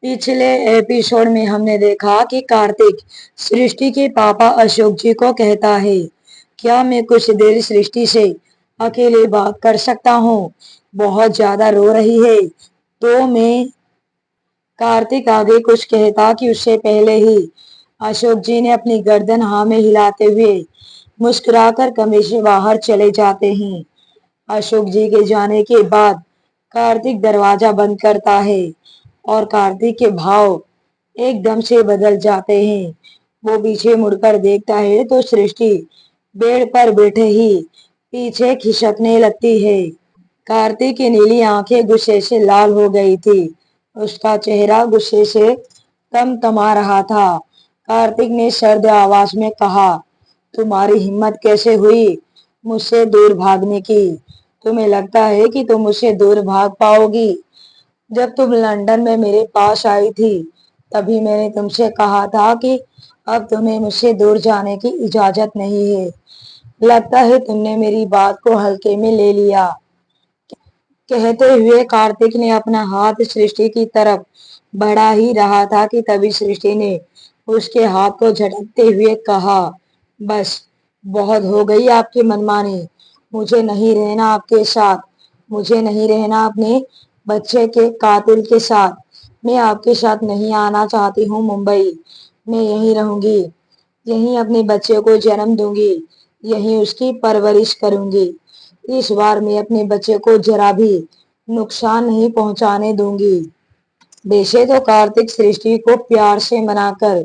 पिछले एपिसोड में हमने देखा कि कार्तिक सृष्टि के पापा अशोक जी को कहता है, क्या मैं कुछ देर सृष्टि से अकेले बात कर सकता हूँ? बहुत ज्यादा रो रही है। तो मैं कार्तिक आगे कुछ कहता कि उससे पहले ही अशोक जी ने अपनी गर्दन हाँ में हिलाते हुए मुस्कुराकर कमरे से बाहर चले जाते हैं। अशोक जी के जाने के बाद कार्तिक दरवाजा बंद करता है और कार्तिक के भाव एकदम से बदल जाते हैं। वो पीछे मुड़कर देखता है तो सृष्टि बेड पर बैठे ही पीछे खिसकने लगती है। कार्तिक की नीली आंखें गुस्से से लाल हो गई थी। उसका चेहरा गुस्से से तमतमा रहा था। कार्तिक ने सर्द आवाज में कहा, तुम्हारी हिम्मत कैसे हुई मुझसे दूर भागने की? तुम्हें लगता है कि तुम मुझसे दूर भाग पाओगी? जब तुम लंदन में मेरे पास आई थी तभी मैंने तुमसे कहा था कि अब तुम्हें मुझसे दूर जाने की इजाजत नहीं है। लगता है तुमने मेरी बात को हल्के में ले लिया। कहते हुए कार्तिक ने अपना हाथ सृष्टि की तरफ बढ़ा ही रहा था कि तभी सृष्टि ने उसके हाथ को झटकते हुए कहा, बस बहुत हो गई आपकी मनमानी। मुझे नहीं रहना आपके साथ। मुझे नहीं रहना अपने बच्चे के कातिल के साथ। मैं आपके साथ नहीं आना चाहती हूँ मुंबई। मैं यहीं रहूंगी। यहीं अपने बच्चे को जन्म दूंगी। यहीं उसकी परवरिश करूंगी। इस बार मैं अपने बच्चे को जरा भी नुकसान नहीं पहुंचाने दूंगी। वैसे तो कार्तिक सृष्टि को प्यार से मनाकर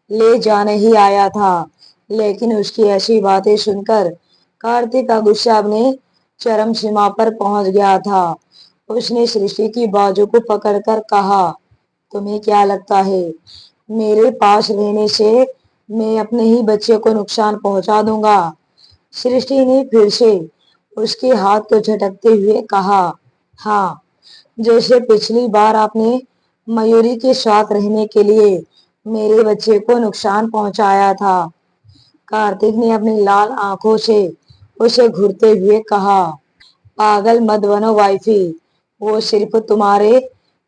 ले जाने ही आया था, लेकिन उसकी ऐसी बातें सुनकर कार्तिक का गुस्सा अपने चरम सीमा पर पहुंच गया था। उसने सृष्टि की बाजू को पकड़कर कहा, तुम्हें क्या लगता है मेरे पास रहने से मैं अपने ही बच्चे को नुकसान पहुंचा दूंगा? सृष्टि ने फिर से उसके हाथ को झटकते हुए कहा, हाँ, जैसे पिछली बार आपने मयूरी के साथ रहने के लिए मेरे बच्चे को नुकसान पहुंचाया था। कार्तिक ने अपनी लाल आंखों से उसे घूरते हुए कहा, पागल मत बनो वाइफी। वो सिर्फ तुम्हारे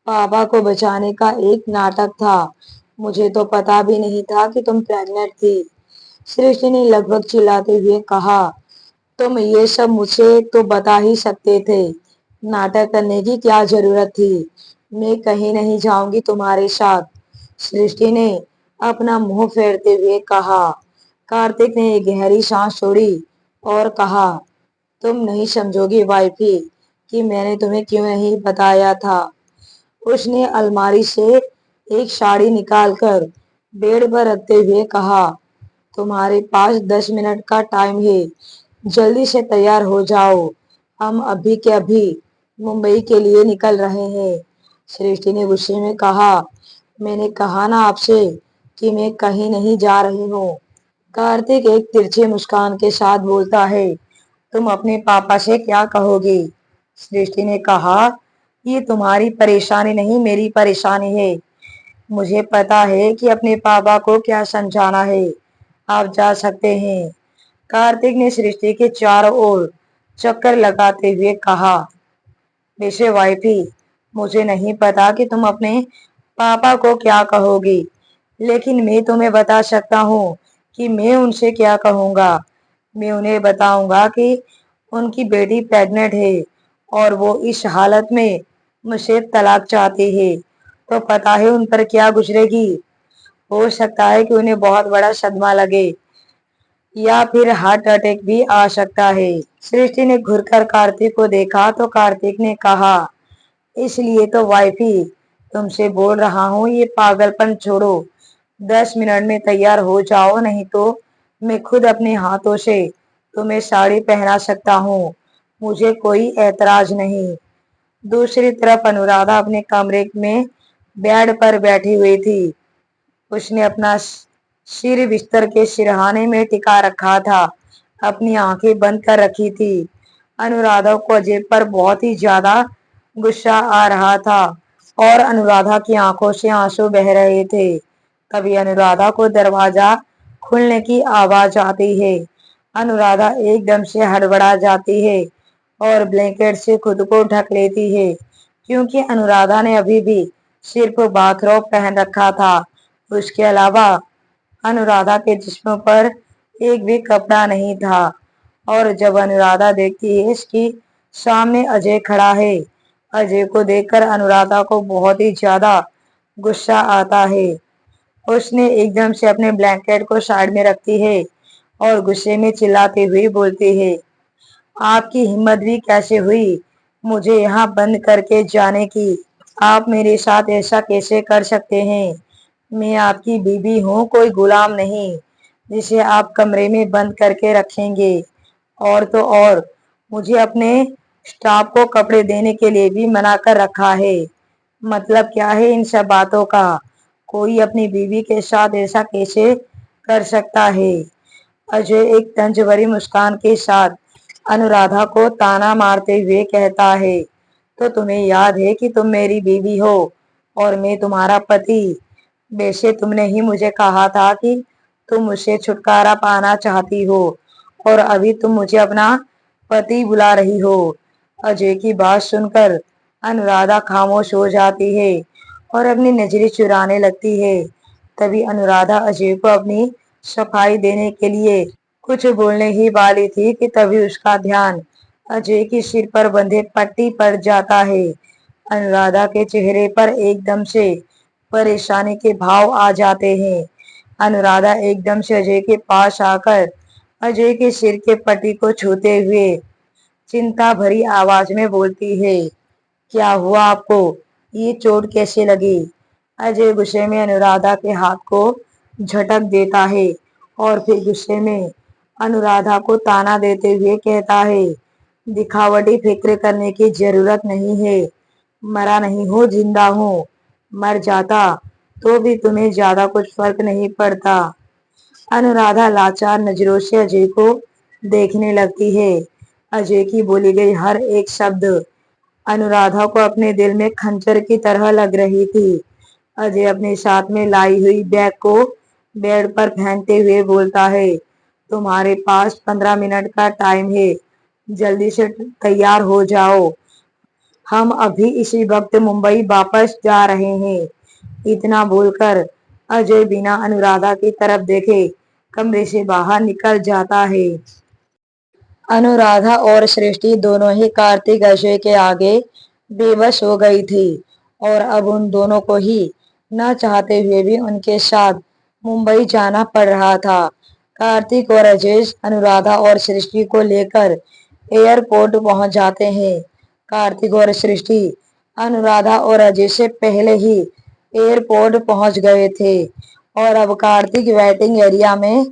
पापा को बचाने का एक नाटक था। मुझे तो पता भी नहीं था कि तुम प्रेग्नेंट थी। सृष्टि ने लगभग चिल्लाते हुए कहा, तुम ये सब मुझे तो बता ही सकते थे। नाटक करने की क्या जरूरत थी? मैं कहीं नहीं जाऊंगी तुम्हारे साथ। सृष्टि ने अपना मुंह फेरते हुए कहा। कार्तिक ने एक गहरी सांस छोड़ी और कहा, तुम नहीं समझोगी वाइफी कि मैंने तुम्हें क्यों नहीं बताया था। उसने अलमारी से एक साड़ी निकालकर बेड पर रखते हुए कहा, तुम्हारे पास 10 मिनट का टाइम है। जल्दी से तैयार हो जाओ। हम अभी के अभी मुंबई के लिए निकल रहे हैं। सृष्टि ने गुस्से में कहा, मैंने कहा ना आपसे कि मैं कहीं नहीं जा रही हूँ। कार्तिक एक तिरछी मुस्कान के साथ बोलता है, तुम अपने पापा से क्या कहोगी? सृष्टि ने कहा, ये तुम्हारी परेशानी नहीं मेरी परेशानी है। मुझे पता है कि अपने पापा को क्या समझाना है। आप जा सकते हैं। कार्तिक ने सृष्टि के चारों ओर चक्कर लगाते हुए कहा, वैसे वाइफी, मुझे नहीं पता कि तुम अपने पापा को क्या कहोगी, लेकिन मैं तुम्हें बता सकता हूँ कि मैं उनसे क्या कहूँगा। मैं उन्हें बताऊंगा कि उनकी बेटी प्रेग्नेंट है और वो इस हालत में मुझसे तलाक चाहती है। तो पता है उन पर क्या गुजरेगी। हो सकता है कि उन्हें बहुत बड़ा सदमा लगे या फिर हार्ट अटैक भी आ सकता है। सृष्टि ने घुरकर कार्तिक को देखा तो कार्तिक ने कहा, इसलिए तो वाइफी तुमसे बोल रहा हूँ ये पागलपन छोड़ो। 10 मिनट में तैयार हो जाओ, नहीं तो मैं खुद अपने हाथों से तुम्हें साड़ी पहना सकता हूँ। मुझे कोई ऐतराज नहीं। दूसरी तरफ अनुराधा अपने कमरे में बेड पर बैठी हुई थी। उसने अपना सिर बिस्तर के सिरहाने में टिका रखा था, अपनी आंखें बंद कर रखी थी। अनुराधा को अजय पर बहुत ही ज्यादा गुस्सा आ रहा था और अनुराधा की आंखों से आंसू बह रहे थे। तभी अनुराधा को दरवाजा खुलने की आवाज आती है। अनुराधा एकदम से हड़बड़ा जाती है और ब्लैंकेट से खुद को ढक लेती है, क्योंकि अनुराधा ने अभी भी सिर्फ बाथरोब पहन रखा था। उसके अलावा अनुराधा के जिस्म पर एक भी कपड़ा नहीं था। और जब अनुराधा देखती है इसकी सामने अजय खड़ा है। अजय को देखकर अनुराधा को बहुत ही ज्यादा गुस्सा आता है। उसने एकदम से अपने ब्लैंकेट को साइड में रखती है और गुस्से में चिल्लाते हुए बोलती है, आपकी हिम्मत भी कैसे हुई मुझे यहाँ बंद करके जाने की? आप मेरे साथ ऐसा कैसे कर सकते हैं? मैं आपकी बीवी हूँ, कोई गुलाम नहीं जिसे आप कमरे में बंद करके रखेंगे। और तो और मुझे अपने स्टाफ को कपड़े देने के लिए भी मना कर रखा है। मतलब क्या है इन सब बातों का? कोई अपनी बीवी के साथ ऐसा कैसे कर सकता है? अजय एक तंज भरी मुस्कान के साथ अनुराधा को ताना मारते हुए कहता है, तो तुम्हें याद है कि तुम मेरी बीवी हो और मैं तुम्हारा पति। वैसे तुमने ही मुझे कहा था कि तुम मुझसे छुटकारा पाना चाहती हो और अभी तुम मुझे अपना पति बुला रही हो। अजय की बात सुनकर अनुराधा खामोश हो जाती है और अपनी नजरें चुराने लगती है। तभी अनुराधा अजय को अपनी सफाई देने के लिए कुछ बोलने ही वाली थी कि तभी उसका ध्यान अजय की सिर पर बंधे पट्टी पर जाता है। अनुराधा के चेहरे पर एकदम से परेशानी के भाव आ जाते हैं। अनुराधा एकदम से अजय के पास आकर अजय के सिर के पट्टी को छूते हुए चिंता भरी आवाज में बोलती है, क्या हुआ आपको? ये चोट कैसे लगी? अजय गुस्से में अनुराधा के हाथ को झटक देता है और फिर गुस्से में अनुराधा को ताना देते हुए कहता है, दिखावटी फिक्र करने की जरूरत नहीं है। मरा नहीं हूँ, जिंदा हूँ। मर जाता तो भी तुम्हें ज्यादा कुछ फर्क नहीं पड़ता। अनुराधा लाचार नजरों से अजय को देखने लगती है। अजय की बोली गई हर एक शब्द अनुराधा को अपने दिल में खंजर की तरह लग रही थी। अजय अपने साथ में लाई हुई बैग को बेड पर फेंकते हुए बोलता है, तुम्हारे पास 15 मिनट का टाइम है, जल्दी से तैयार हो जाओ। हम अभी इसी वक्त मुंबई वापस जा रहे हैं। इतना बोलकर अजय बिना अनुराधा की तरफ देखे कमरे से बाहर निकल जाता है। अनुराधा और सृष्टि दोनों ही कार्तिक अजय के आगे बेबस हो गई थी और अब उन दोनों को ही न चाहते हुए भी उनके साथ मुंबई जाना पड़ रहा था। कार्तिक और अजय अनुराधा और सृष्टि को लेकर एयरपोर्ट पहुंच जाते हैं। कार्तिक और सृष्टि अनुराधा और अजय से पहले ही एयरपोर्ट पहुंच गए थे और अब कार्तिक वेटिंग एरिया में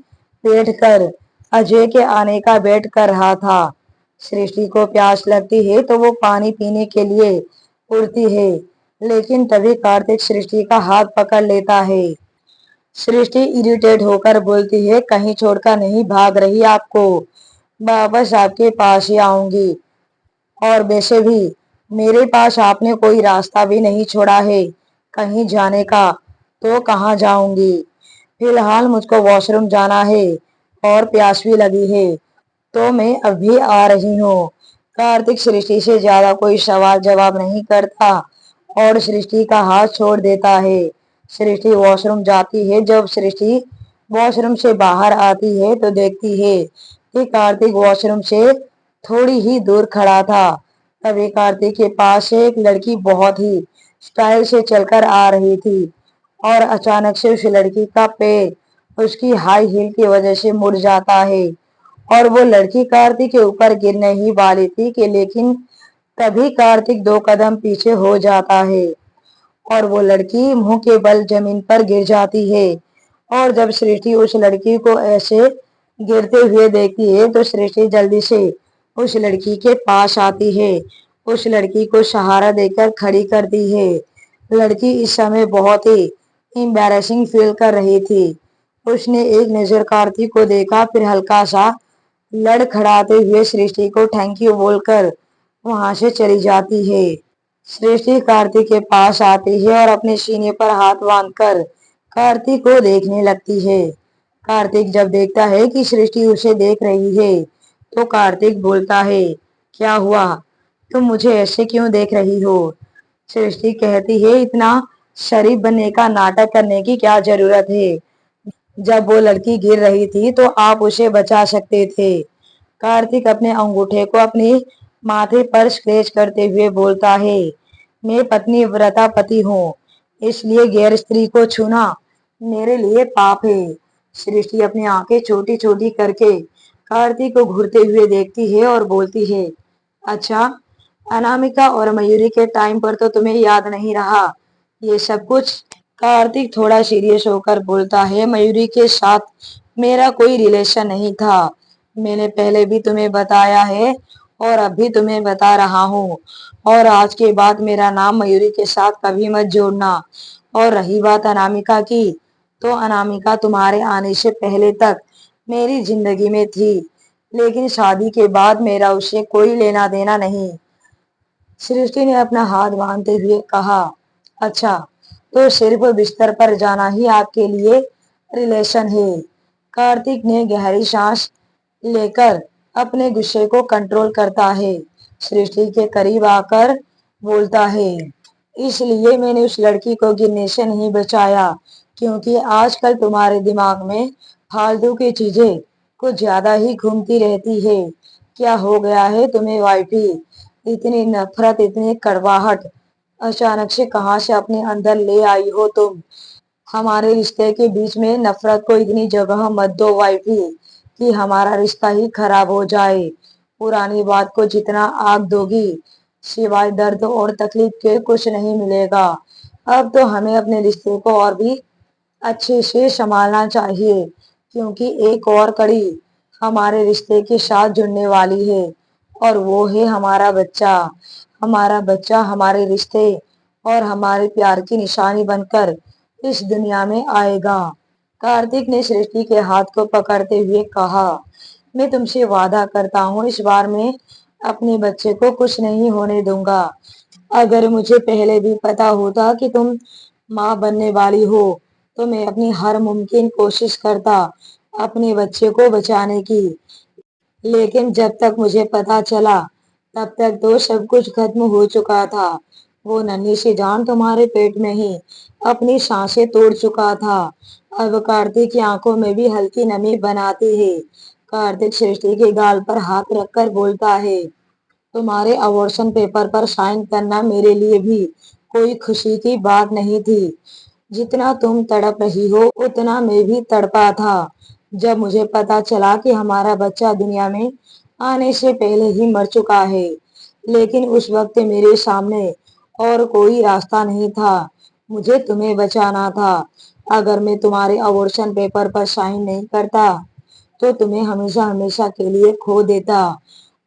बैठकर अजय के आने का वेट कर रहा था। सृष्टि को प्यास लगती है तो वो पानी पीने के लिए उड़ती है, लेकिन तभी कार्तिक सृष्टि का हाथ पकड़ लेता है। सृष्टि इरिटेट होकर बोलती है, कहीं छोड़कर नहीं भाग रही आपको, वापस आपके पास ही आऊंगी। और वैसे भी मेरे पास आपने कोई रास्ता भी नहीं छोड़ा है कहीं जाने का, तो कहाँ जाऊंगी? फिलहाल मुझको वॉशरूम जाना है और प्यास भी लगी है, तो मैं अभी आ रही हूँ। कार्तिक सृष्टि से ज्यादा कोई सवाल जवाब नहीं करता और सृष्टि का हाथ छोड़ देता है। सृष्टि वॉशरूम जाती है। जब सृष्टि वॉशरूम से बाहर आती है तो देखती है कि कार्तिक वॉशरूम से थोड़ी ही दूर खड़ा था। तभी कार्तिक के पास से एक लड़की बहुत ही स्टाइल से चलकर आ रही थी और अचानक से उस लड़की का पैर उसकी हाई हील की वजह से मुड़ जाता है और वो लड़की कार्तिक के ऊपर गिरने ही वाली थी कि लेकिन तभी कार्तिक 2 कदम पीछे हो जाता है और वो लड़की मुंह के बल जमीन पर गिर जाती है। और जब सृष्टि उस लड़की को ऐसे गिरते हुए देखती है तो सृष्टि जल्दी से उस लड़की के पास आती है, उस लड़की को सहारा देकर खड़ी करती है। लड़की इस समय बहुत ही एम्बैरेसिंग फील कर रही थी। उसने एक नजर कार्तिक को देखा, फिर हल्का सा लड़खड़ाते हुए सृष्टि को थैंक यू बोलकर वहां से चली जाती है। सृष्टि कार्तिक के पास आती है और अपने सीने पर हाथ बांधकर कार्तिक को देखने लगती है। कार्तिक जब देखता है कि सृष्टि उसे देख रही है तो कार्तिक बोलता है, क्या हुआ? तुम मुझे ऐसे क्यों देख रही हो? सृष्टि कहती है, इतना शरीफ बनने का नाटक करने की क्या जरूरत है? जब वो लड़की गिर रही थी तो आप उसे बचा सकते थे। कार्तिक अपने अंगूठे को अपने माथे पर स्क्रैच करते हुए बोलता है, मैं पत्नी व्रता पति हूँ, इसलिए गैर स्त्री को छूना मेरे लिए पाप है। सृष्टि अपनी आंखें छोटी छोटी करके कार्तिक को घूरते हुए देखती है और बोलती है, अच्छा, अनामिका और मयूरी के टाइम पर तो तुम्हें याद नहीं रहा ये सब कुछ? कार्तिक थोड़ा सीरियस होकर बोलता है, मयूरी के साथ मेरा कोई रिलेशन नहीं था। मैंने पहले भी तुम्हें बताया है और अभी तुम्हें बता रहा हूँ, और आज के बाद मेरा नाम मयूरी के साथ कभी मत जोड़ना। और रही बात अनामिका की, तो अनामिका तुम्हारे आने से पहले तक मेरी जिंदगी में थी, लेकिन शादी के बाद मेरा उससे कोई लेना देना नहीं। सृष्टि ने अपना हाथ बांधते हुए कहा, अच्छा, तो सिर्फ बिस्तर पर जाना ही आपके लिए रिलेशन है? कार्तिक ने गहरी सांस लेकर अपने गुस्से को कंट्रोल करता है। सृष्टि के करीब आकर बोलता है, इसलिए मैंने उस लड़की को गिरने से नहीं बचाया, क्योंकि आजकल तुम्हारे दिमाग में फालतू की चीजें कुछ ज्यादा ही घूमती रहती है। क्या हो गया है तुम्हें वाइफी? इतनी नफरत, इतनी कड़वाहट अचानक से कहां से अपने अंदर ले आई हो तुम? हमारे रिश्ते के बीच में नफरत को इतनी जगह मत दो वाइफी कि हमारा रिश्ता ही खराब हो जाए। पुरानी बात को जितना आग दोगी, सिवाय दर्द और तकलीफ के कुछ नहीं मिलेगा। अब तो हमें अपने रिश्ते को और भी अच्छे से संभालना चाहिए, क्योंकि एक और कड़ी हमारे रिश्ते के साथ जुड़ने वाली है, और वो है हमारा बच्चा। हमारा बच्चा हमारे रिश्ते और हमारे प्यार की निशानी बनकर इस दुनिया में आएगा। कार्तिक ने सृष्टि के हाथ को पकड़ते हुए कहा, मैं तुमसे वादा करता हूँ, इस बार मैं अपने बच्चे को कुछ नहीं होने दूंगा। अगर मुझे पहले भी पता होता कि तुम माँ बनने वाली हो, तो मैं अपनी हर मुमकिन कोशिश करता अपने बच्चे को बचाने की। लेकिन जब तक मुझे पता चला, तब तक तो सब कुछ खत्म हो चुका था। वो नन्ही सी जान तुम्हारे पेट में ही अपनी सांसें तोड़ चुका था। अब कार्तिक की आंखों में भी हल्की नमी बनाती है। कार्तिक सृष्टि के गाल पर हाथ रखकर बोलता है, तुम्हारे अबॉर्शन पेपर पर साइन करना मेरे लिए भी कोई खुशी की बात नहीं थी। जितना तुम तड़प रही हो, उतना मैं भी तड़पा था जब मुझे पता चला कि हमारा बच्चा दुनिया में आने से पहले ही मर चुका है। लेकिन उस वक्त मेरे सामने और कोई रास्ता नहीं था, मुझे तुम्हें बचाना था। अगर मैं तुम्हारे अबॉर्शन पेपर पर साइन नहीं करता, तो तुम्हें हमेशा हमेशा के लिए खो देता,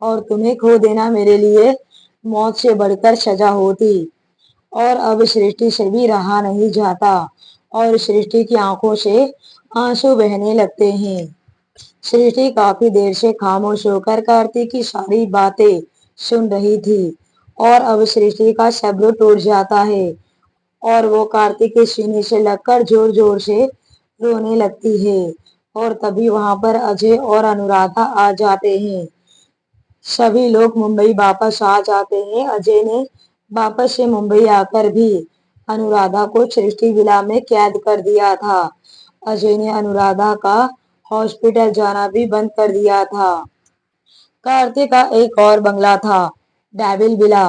और तुम्हें खो देना मेरे लिए मौत से बढ़कर सजा होती। और अब सृष्टि से भी रहा नहीं जाता, और सृष्टि की आंखों से आंसू बहने लगते हैं। सृष्टि काफी देर से खामोश होकर कार्तिक की सारी बातें सुन रही थी, और अब सृष्टि का सब्र टूट जाता है, और वो कार्तिक के सीने से लगकर जोर जोर से रोने लगती है। और तभी वहां पर अजय और अनुराधा आ जाते हैं। सभी लोग मुंबई वापस आ जाते हैं। अजय ने वापस से मुंबई आकर भी अनुराधा को सृष्टि विला में कैद कर दिया था। अजय ने अनुराधा का हॉस्पिटल जाना भी बंद कर दिया था। कार्तिक का एक और बंगला था, डेविल विला,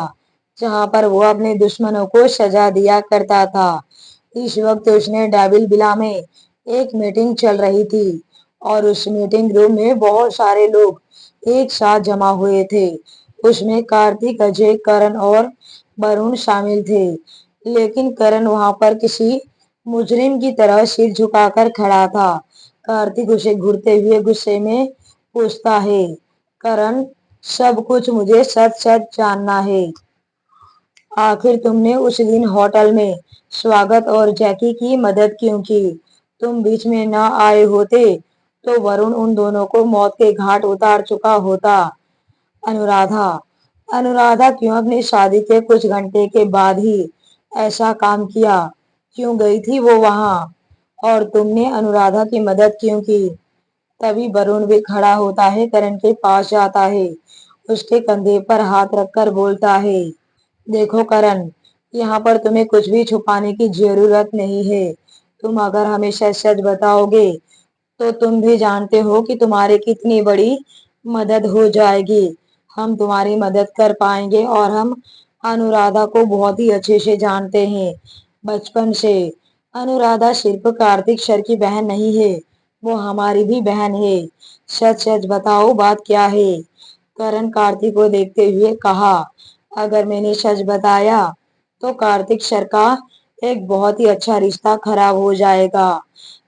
जहां पर वो अपने दुश्मनों को सजा दिया करता था। इस वक्त उसने डेविल विला में एक मीटिंग चल रही थी, और उस मीटिंग रूम में बहुत सारे लोग एक साथ जमा हुए थे। उसमें कार्तिक, अजय, करण और वरुण शामिल थे। लेकिन करण वहां पर किसी मुजरिम की तरह सिर झुकाकर खड़ा था। कार्तिक उसे घूरते हुए गुस्से में पूछता है, करण, सब कुछ मुझे सच सच जानना है। आखिर तुमने उस दिन होटल में स्वागत और जैकी की मदद क्यों की? तुम बीच में न आए होते तो वरुण उन दोनों को मौत के घाट उतार चुका होता। अनुराधा, अनुराधा क्यों अपनी शादी के कुछ घंटे के बाद ही ऐसा काम किया? क्यों गई थी वो वहां? और तुमने अनुराधा की मदद क्यों की? तभी वरुण भी खड़ा होता है, करण के पास जाता है, उसके कंधे पर हाथ रखकर बोलता है, देखो करण, यहाँ पर तुम्हें कुछ भी छुपाने की जरूरत नहीं है। तुम अगर हमेशा सच बताओगे तो तुम भी जानते हो कि तुम्हारी कितनी बड़ी मदद हो जाएगी। हम तुम्हारी मदद कर पाएंगे और हम अनुराधा को बहुत ही अच्छे से जानते हैं बचपन से। अनुराधा सिर्फ कार्तिक सर की बहन नहीं है, वो हमारी भी बहन है। सच सच बताओ बात क्या है? करण कार्तिक को देखते हुए कहा। अगर मैंने सच बताया तो कार्तिक सर का एक बहुत ही अच्छा रिश्ता खराब हो जाएगा।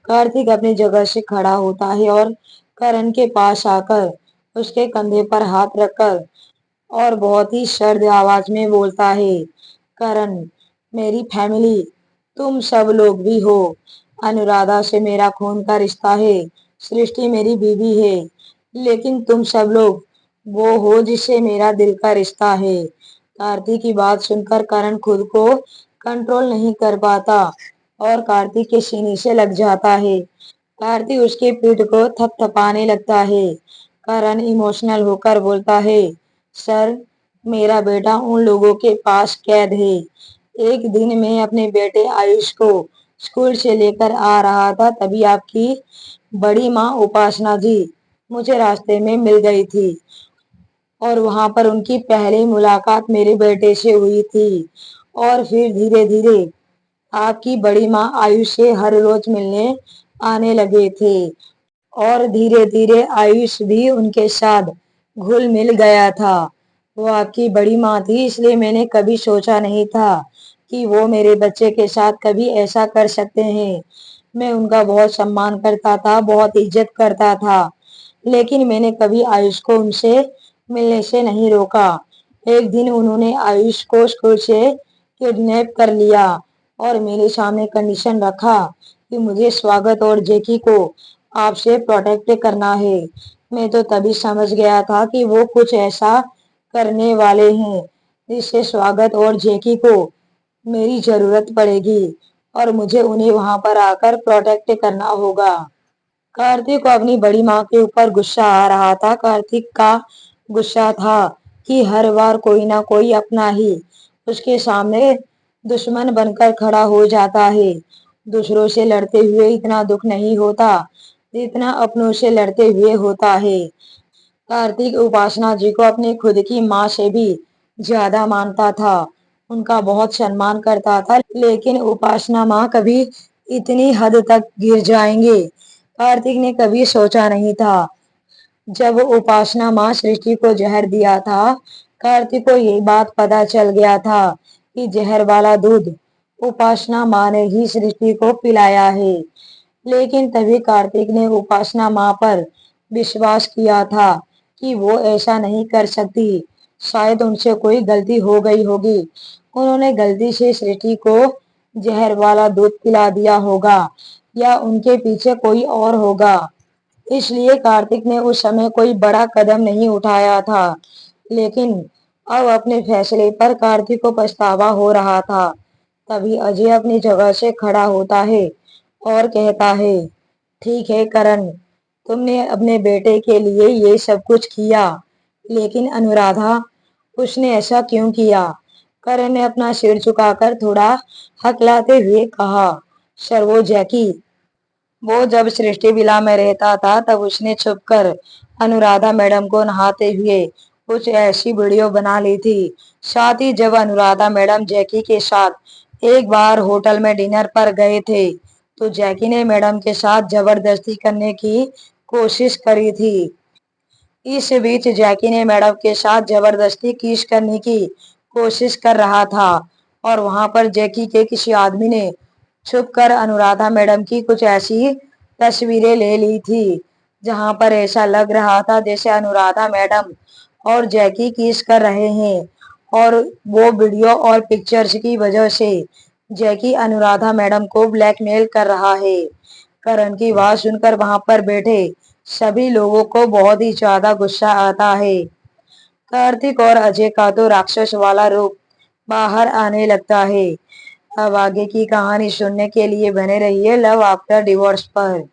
कार्तिक अपनी जगह से खड़ा होता है और करण के पास आकर उसके कंधे पर हाथ रखकर और बहुत ही सर्द आवाज में बोलता है, करण, मेरी फैमिली, तुम सब लोग भी हो। अनुराधा से मेरा खून का रिश्ता है, सृष्टि मेरी बीवी है, लेकिन तुम सब लोग वो हो जिससे मेरा दिल का रिश्ता है। कार्तिक की बात सुनकर करण खुद को कंट्रोल नहीं कर पाता और कार्तिक के सीने से लग जाता है। कार्तिक उसके पीठ को थपथपाने लगता है। करण इमोशनल होकर बोलता है, सर, मेरा बेटा उन लोगों के पास कैद है। एक दिन मैं अपने बेटे आयुष को स्कूल से लेकर आ रहा था, तभी आपकी बड़ी माँ उपासना जी मुझे रास्ते में मिल गई थी और वहां पर उनकी पहली मुलाकात मेरे बेटे से हुई थी। और फिर धीरे धीरे आपकी बड़ी माँ आयुष से हर रोज मिलने आने लगे थे और धीरे धीरे आयुष भी उनके साथ घुल मिल गया था। वो आपकी बड़ी माँ थी, इसलिए मैंने कभी सोचा नहीं था कि वो मेरे बच्चे के साथ कभी ऐसा कर सकते हैं। मैं उनका बहुत सम्मान करता था, बहुत इज्जत करता था, लेकिन मैंने कभी आयुष को उनसे मिलने से नहीं रोका। एक दिन उन्होंने आयुष को स्कूल से किडनैप कर लिया और मेरे सामने कंडीशन रखा कि मुझे स्वागत और जेकी को आपसे प्रोटेक्ट करना है। मैं तो तभी समझ गया था कि वो कुछ ऐसा करने वाले हैं जिससे स्वागत और जेकी को मेरी जरूरत पड़ेगी और मुझे उन्हें वहां पर आकर प्रोटेक्ट करना होगा। कार्तिक को अपनी बड़ी माँ के ऊपर गुस्सा आ रहा था। कार्तिक का गुस्सा था कि हर बार कोई ना कोई अपना ही उसके सामने दुश्मन बनकर खड़ा हो जाता है। दूसरों से लड़ते हुए इतना दुख नहीं होता जितना अपनों से लड़ते हुए होता है। कार्तिक उपासना जी को अपनी खुद की माँ से भी ज्यादा मानता था, उनका बहुत सम्मान करता था, लेकिन उपासना माँ कभी इतनी हद तक गिर जाएंगे कार्तिक ने कभी सोचा नहीं था। जब उपासना माँ सृष्टि को जहर दिया था, कार्तिक को ये बात पता चल गया था कि जहर वाला दूध उपासना माँ ने ही सृष्टि को पिलाया है। लेकिन तभी कार्तिक ने उपासना माँ पर विश्वास किया था कि वो ऐसा नहीं कर सकती। शायद उनसे कोई गलती हो गई होगी, उन्होंने गलती से सृष्टि को जहर वाला दूध पिला दिया होगा या उनके पीछे कोई और होगा। इसलिए कार्तिक ने उस समय कोई बड़ा कदम नहीं उठाया था, लेकिन अब अपने फैसले पर कार्तिक को पछतावा हो रहा था। तभी अजय अपनी जगह से खड़ा होता है और कहता है, ठीक है करण, तुमने अपने बेटे के लिए ये सब कुछ किया, लेकिन अनुराधा, उसने ऐसा क्यों किया? करण ने अपना सिर झुकाकर थोड़ा हकलाते हुए कहा, सर, वो जैकी, वो जब सृष्टि विला में रहता था तब उसने छुपकर अनुराधा मैडम को नहाते हुए कुछ ऐसी वीडियो बना ली थी। साथ ही जब अनुराधा मैडम जैकी के साथ एक बार होटल में डिनर पर गए थे तो जैकी ने मैडम के साथ जबरदस्ती करने की कोशिश करी थी। इस बीच जैकी ने मैडम के साथ जबरदस्ती किस करने की कोशिश कर रहा था और वहां पर जैकी के किसी आदमी ने छुपकर अनुराधा मैडम की कुछ ऐसी तस्वीरें ले ली थी जहां पर ऐसा लग रहा था जैसे अनुराधा मैडम और जैकी किस कर रहे हैं। और वो वीडियो और पिक्चर्स की वजह से जैकी अनुराधा मैडम को ब्लैकमेल कर रहा है। करण की बात सुनकर वहां पर बैठे सभी लोगों को बहुत ही ज्यादा गुस्सा आता है। कार्तिक और अजय का तो राक्षस वाला रूप बाहर आने लगता है। अब आगे की कहानी सुनने के लिए बने रहिए लव आफ्टर डिवोर्स पर।